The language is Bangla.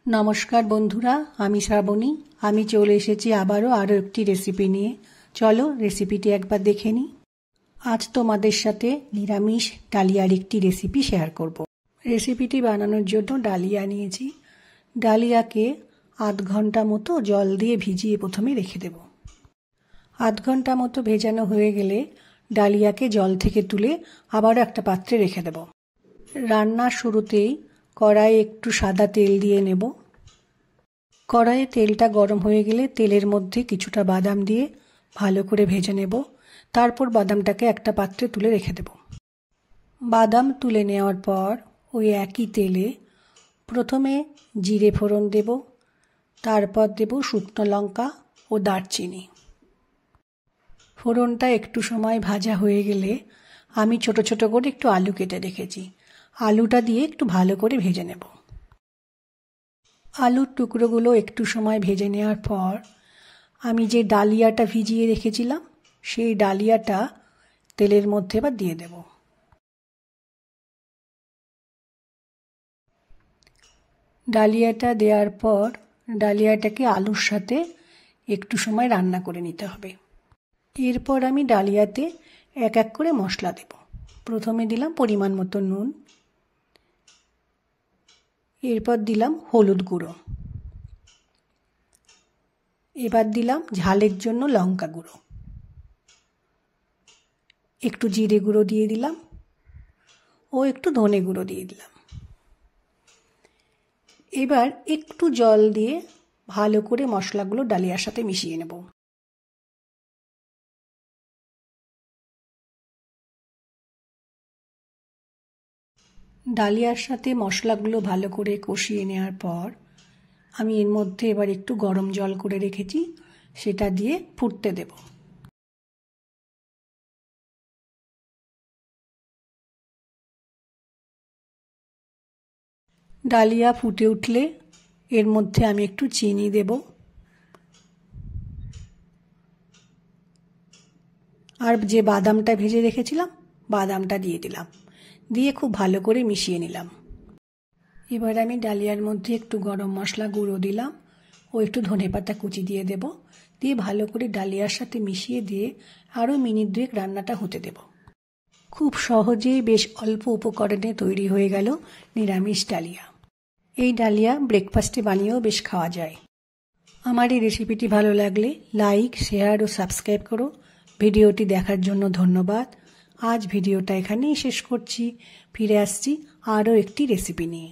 নমস্কার বন্ধুরা, আমি শ্রাবণী। আমি চলে এসেছি আরও একটি রেসিপি নিয়ে। চলো রেসিপিটি একবার দেখে নিই। আজ তোমাদের সাথে নিরামিষ ডালিয়ার একটি রেসিপি শেয়ার করব। রেসিপিটি বানানোর জন্য ডালিয়া নিয়েছি। ডালিয়াকে আধ ঘন্টা মতো জল দিয়ে ভিজিয়ে প্রথমে রেখে দেব। আধ ঘন্টা মতো ভেজানো হয়ে গেলে ডালিয়াকে জল থেকে তুলে আবারও একটা পাত্রে রেখে দেব। রান্নার শুরুতেই কড়াইয়ে একটু সাদা তেল দিয়ে নেব। কড়াইয়ে তেলটা গরম হয়ে গেলে তেলের মধ্যে কিছুটা বাদাম দিয়ে ভালো করে ভেজে নেব। তারপর বাদামটাকে একটা পাত্রে তুলে রেখে দেব। বাদাম তুলে নেওয়ার পর ওই একই তেলে প্রথমে জিরে ফোড়ন দেব, তারপর দেব শুকনো লঙ্কা ও দারচিনি। ফোড়নটা একটু সময় ভাজা হয়ে গেলে আমি ছোট ছোট করে একটু আলু কেটে রেখেছি, আলুটা দিয়ে একটু ভালো করে ভেজে নেব। আলুর টুকরোগুলো একটু সময় ভেজে নেওয়ার পর আমি যে ডালিয়াটা ভিজিয়ে রেখেছিলাম সেই ডালিয়াটা তেলের মধ্যে এবার দিয়ে দেব। ডালিয়াটা দেওয়ার পর ডালিয়াটাকে আলুর সাথে একটু সময় রান্না করে নিতে হবে। এরপর আমি ডালিয়াতে এক এক করে মশলা দেব। প্রথমে দিলাম পরিমাণ মতো নুন, এরপর দিলাম হলুদ গুঁড়ো, এবার দিলাম ঝালের জন্য লঙ্কা গুঁড়ো, একটু জিরে গুঁড়ো দিয়ে দিলাম ও একটু ধনে গুঁড়ো দিয়ে দিলাম। এবার একটু জল দিয়ে ভালো করে মশলাগুলো ডালিয়ার সাথে মিশিয়ে নেব। ডালিয়ার সাথে মশলাগুলো ভালো করে কষিয়ে নেওয়ার পর আমি এর মধ্যে এবার একটু গরম জল করে রেখেছি, সেটা দিয়ে ফুটতে দেব। ডালিয়া ফুটে উঠলে এর মধ্যে আমি একটু চিনি দেব আর যে বাদামটা ভেজে রেখেছিলাম বাদামটা দিয়ে দিলাম, দিয়ে খুব ভালো করে মিশিয়ে নিলাম। এবার আমি ডালিয়ার মধ্যে একটু গরম মশলা গুঁড়ো দিলাম ও একটু ধনেপাতা কুচি দিয়ে দেব, দিয়ে ভালো করে ডালিয়ার সাথে মিশিয়ে দিয়ে আরও মিনিট দুয়েক রান্নাটা হতে দেব। খুব সহজেই বেশ অল্প উপকরণে তৈরি হয়ে গেল নিরামিষ ডালিয়া। এই ডালিয়া ব্রেকফাস্টে বানিয়েও বেশ খাওয়া যায়। আমার এই রেসিপিটি ভালো লাগলে লাইক, শেয়ার ও সাবস্ক্রাইব করো। ভিডিওটি দেখার জন্য ধন্যবাদ। আজ ভিডিওটা এখানেই শেষ করছি। ফিরে আসছি আরও একটি রেসিপি নিয়ে।